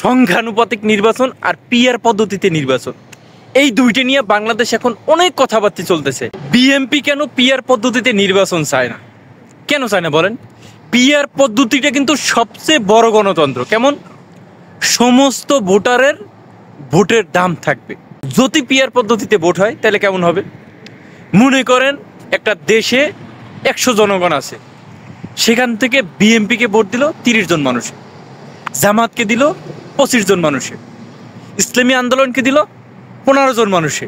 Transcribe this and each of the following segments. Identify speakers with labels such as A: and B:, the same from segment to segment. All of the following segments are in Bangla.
A: সংখ্যানুপাতিক নির্বাচন আর পিআর পদ্ধতিতে নির্বাচন, এই দুইটা নিয়ে বাংলাদেশ এখন অনেক কথাবার্তা চলতেছে। বিএনপি কেন পিআর পদ্ধতিতে নির্বাচন চায় না, কেন চায় না বলেন? পিআর পদ্ধতিটা কিন্তু সবচেয়ে বড় গণতন্ত্র। কেমন? সমস্ত ভোটারের ভোটের দাম থাকবে। যদি পিআর পদ্ধতিতে ভোট হয় তাহলে কেমন হবে? মনে করেন একটা দেশে 100 জনগণ আছে, সেখান থেকে বিএনপিকে ভোট দিল 30 জন মানুষ, জামাতকে দিল 25 জন মানুষে, ইসলামী আন্দোলনকে দিল 15 জন মানুষে,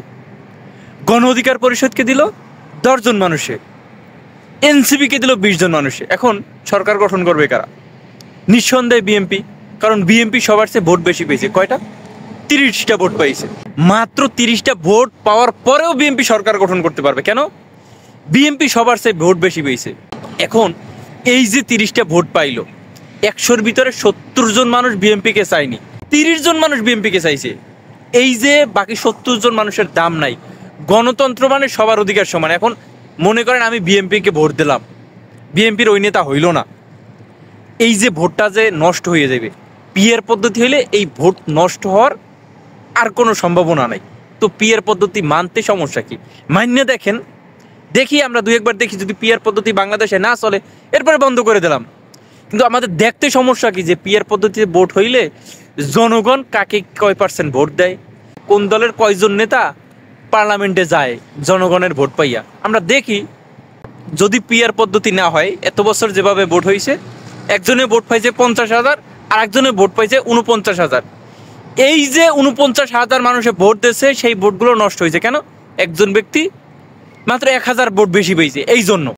A: গণ অধিকার পরিষদকে দিল 10 জন মানুষে, এনসিপিকে দিল 20 জন মানুষে। এখন সরকার গঠন করবে কারা? নিঃসন্দেহে বিএনপি, কারণ বিএনপি সবার চেয়ে ভোট বেশি পেয়েছে। কয়টা? 30টা ভোট পাইছে। মাত্র 30টা ভোট পাওয়ার পরেও বিএনপি সরকার গঠন করতে পারবে। কেন? বিএনপি সবার চেয়ে ভোট বেশি পেয়েছে। এখন এই যে 30টা ভোট পাইলো, 100-র ভিতরে 70 জন মানুষ বিএনপিকে চায়নি, 30 জন মানুষ বিএনপিকে চাইছে। এই যে বাকি 70 জন মানুষের দাম নাই। গণতন্ত্র মানে সবার অধিকার সমান। এখন মনে করেন আমি বিএনপিকে ভোট দিলাম, বিএনপির ওই নেতা হইল না, এই যে ভোটটা যে নষ্ট হয়ে যাবে। পিআর পদ্ধতি হইলে এই ভোট নষ্ট হওয়ার আর কোনো সম্ভাবনা নাই। তো পিআর পদ্ধতি মানতে সমস্যা কি? মান্য দেখেন, দেখি আমরা 2-1 বার দেখি, যদি পিআর পদ্ধতি বাংলাদেশে না চলে এরপরে বন্ধ করে দিলাম। কিন্তু আমাদের দেখতে সমস্যা কি যে পিআর পদ্ধতিতে ভোট হইলে জনগণ কাকে কয় % ভোট দেয়, কোন দলের কয়জন নেতা পার্লামেন্টে যায় জনগণের ভোট পাইয়া। আমরা দেখি যদি পিআর পদ্ধতি না হয়, এত বছর যেভাবে ভোট হয়েছে, একজনে ভোট পাইছে 50,000 আর একজনে ভোট পাইছে 49,000। এই যে 49,000 মানুষে ভোট দিয়েছে, সেই ভোটগুলো নষ্ট হয়েছে কেন? একজন ব্যক্তি মাত্র 1000 ভোট বেশি পেয়েছে, এই জন্য।